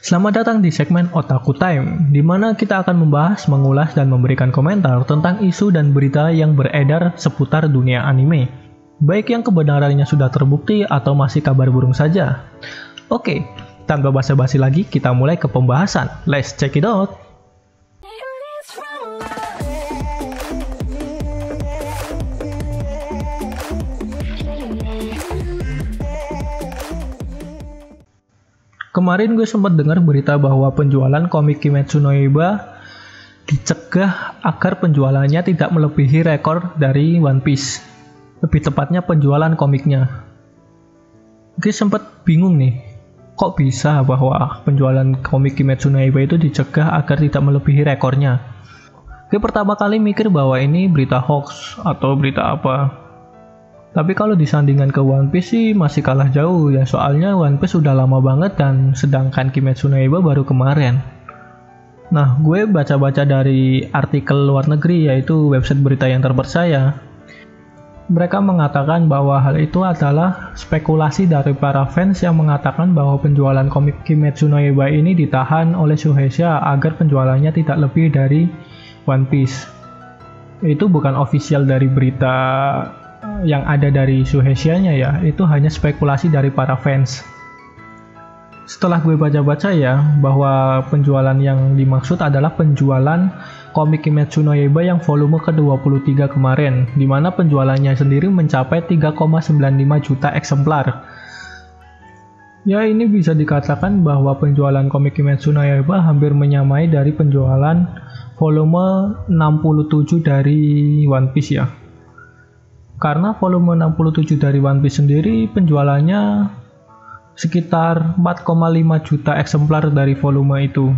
Selamat datang di segmen Otaku Time, di mana kita akan membahas, mengulas, dan memberikan komentar tentang isu dan berita yang beredar seputar dunia anime. Baik yang kebenarannya sudah terbukti atau masih kabar burung saja. Oke, tanpa basa-basi lagi, kita mulai ke pembahasan. Let's check it out! Kemarin gue sempat dengar berita bahwa penjualan komik Kimetsu no Yaiba dicegah agar penjualannya tidak melebihi rekor dari One Piece. Lebih tepatnya penjualan komiknya. Gue sempat bingung nih, kok bisa bahwa penjualan komik Kimetsu no Yaiba itu dicegah agar tidak melebihi rekornya. Gue pertama kali mikir bahwa ini berita hoax atau berita apa. Tapi kalau disandingkan ke One Piece sih masih kalah jauh ya, soalnya One Piece udah lama banget dan sedangkan Kimetsu no Yaiba baru kemarin. Nah, gue baca-baca dari artikel luar negeri, yaitu website berita yang terpercaya. Mereka mengatakan bahwa hal itu adalah spekulasi dari para fans yang mengatakan bahwa penjualan komik Kimetsu no Yaiba ini ditahan oleh Shueisha agar penjualannya tidak lebih dari One Piece. Itu bukan official dari berita yang ada dari Shueisha-nya ya, itu hanya spekulasi dari para fans. Setelah gue baca-baca ya, bahwa penjualan yang dimaksud adalah penjualan komik Kimetsu no Yaiba yang volume ke-23 kemarin, di mana penjualannya sendiri mencapai 3,95 juta eksemplar. Ya, ini bisa dikatakan bahwa penjualan komik Kimetsu no Yaiba hampir menyamai dari penjualan volume 67 dari One Piece ya. Karena volume 67 dari One Piece sendiri penjualannya sekitar 4,5 juta eksemplar dari volume itu.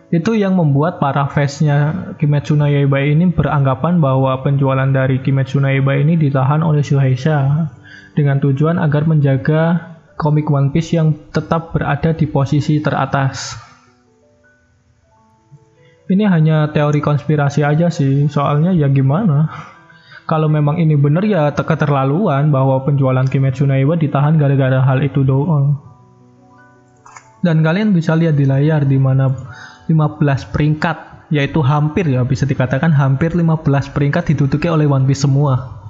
Itu yang membuat para fansnya Kimetsu no Yaiba ini beranggapan bahwa penjualan dari Kimetsu no Yaiba ini ditahan oleh Shueisha dengan tujuan agar menjaga komik One Piece yang tetap berada di posisi teratas. Ini hanya teori konspirasi aja sih, soalnya ya gimana? Kalau memang ini benar ya keterlaluan bahwa penjualan Kimetsu no Yaiba ditahan gara-gara hal itu doang. Dan kalian bisa lihat di layar di mana 15 peringkat, yaitu hampir ya bisa dikatakan hampir 15 peringkat diduduki oleh One Piece semua.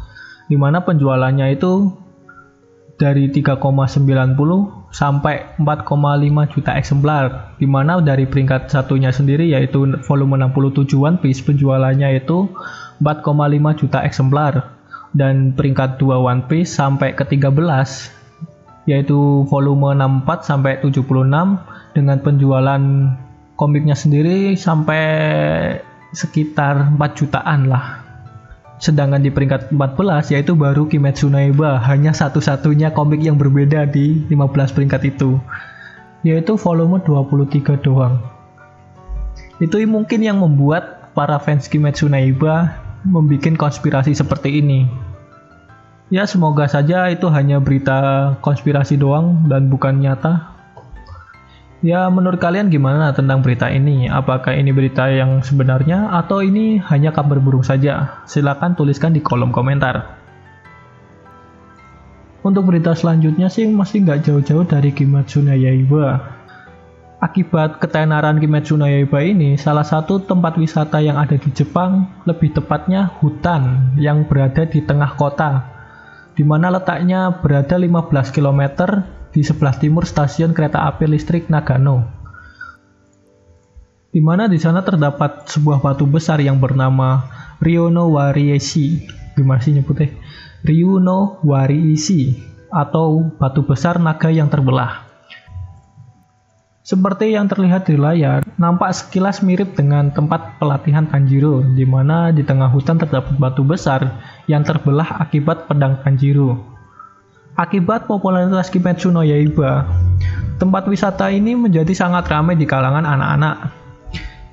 Di mana penjualannya itu dari 3,90 sampai 4,5 juta eksemplar. Di mana dari peringkat satunya sendiri yaitu volume 67 One Piece penjualannya itu 4,5 juta eksemplar, dan peringkat 2 One Piece sampai ke 13 yaitu volume 64 sampai 76 dengan penjualan komiknya sendiri sampai sekitar 4 jutaan lah. Sedangkan di peringkat 14 yaitu baru Kimetsu no Yaiba, hanya satu-satunya komik yang berbeda di 15 peringkat itu, yaitu volume 23 doang. Itu mungkin yang membuat para fans Kimetsu no Yaiba membuat konspirasi seperti ini. Ya, semoga saja itu hanya berita konspirasi doang dan bukan nyata. Ya, menurut kalian gimana tentang berita ini? Apakah ini berita yang sebenarnya atau ini hanya kabar burung saja? Silakan tuliskan di kolom komentar. Untuk berita selanjutnya sih masih nggak jauh-jauh dari Kimetsu no Yaiba. Akibat ketenaran Kimetsu no Yaiba ini, salah satu tempat wisata yang ada di Jepang, lebih tepatnya hutan yang berada di tengah kota, di mana letaknya berada 15 km di sebelah timur stasiun kereta api listrik Nagano. Di mana di sana terdapat sebuah batu besar yang bernama Ryo no Wariishi. Gimana sih nyebutnya? Ryo no Wariishi, atau batu besar naga yang terbelah. Seperti yang terlihat di layar, nampak sekilas mirip dengan tempat pelatihan Tanjiro, di mana di tengah hutan terdapat batu besar yang terbelah akibat pedang Tanjiro. Akibat popularitas Kimetsu no Yaiba, tempat wisata ini menjadi sangat ramai di kalangan anak-anak.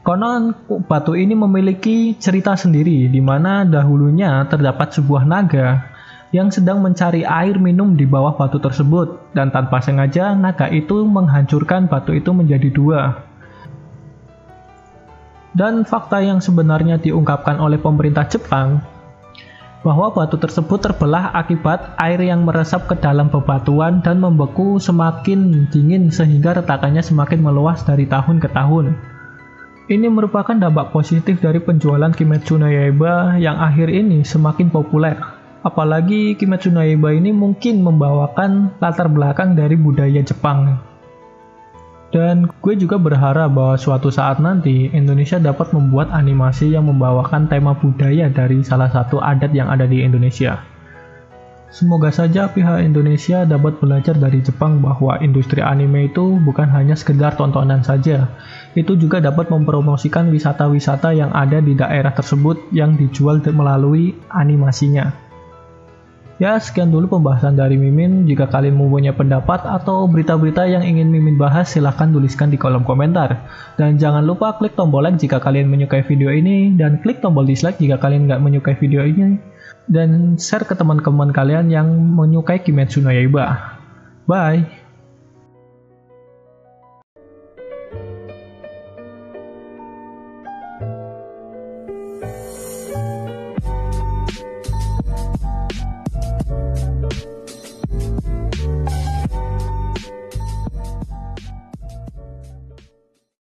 Konon batu ini memiliki cerita sendiri, di mana dahulunya terdapat sebuah naga yang sedang mencari air minum di bawah batu tersebut, dan tanpa sengaja naga itu menghancurkan batu itu menjadi dua. Dan fakta yang sebenarnya diungkapkan oleh pemerintah Jepang bahwa batu tersebut terbelah akibat air yang meresap ke dalam bebatuan dan membeku semakin dingin sehingga retakannya semakin meluas dari tahun ke tahun. Ini merupakan dampak positif dari penjualan Kimetsu no Yaiba yang akhir ini semakin populer. Apalagi Kimetsu no Yaiba ini mungkin membawakan latar belakang dari budaya Jepang. Dan gue juga berharap bahwa suatu saat nanti Indonesia dapat membuat animasi yang membawakan tema budaya dari salah satu adat yang ada di Indonesia. Semoga saja pihak Indonesia dapat belajar dari Jepang bahwa industri anime itu bukan hanya sekedar tontonan saja. Itu juga dapat mempromosikan wisata-wisata yang ada di daerah tersebut yang dijual melalui animasinya. Ya, sekian dulu pembahasan dari Mimin. Jika kalian mempunyai pendapat atau berita-berita yang ingin Mimin bahas, silahkan tuliskan di kolom komentar. Dan jangan lupa klik tombol like jika kalian menyukai video ini, dan klik tombol dislike jika kalian nggak menyukai video ini. Dan share ke teman-teman kalian yang menyukai Kimetsu no Yaiba. Bye!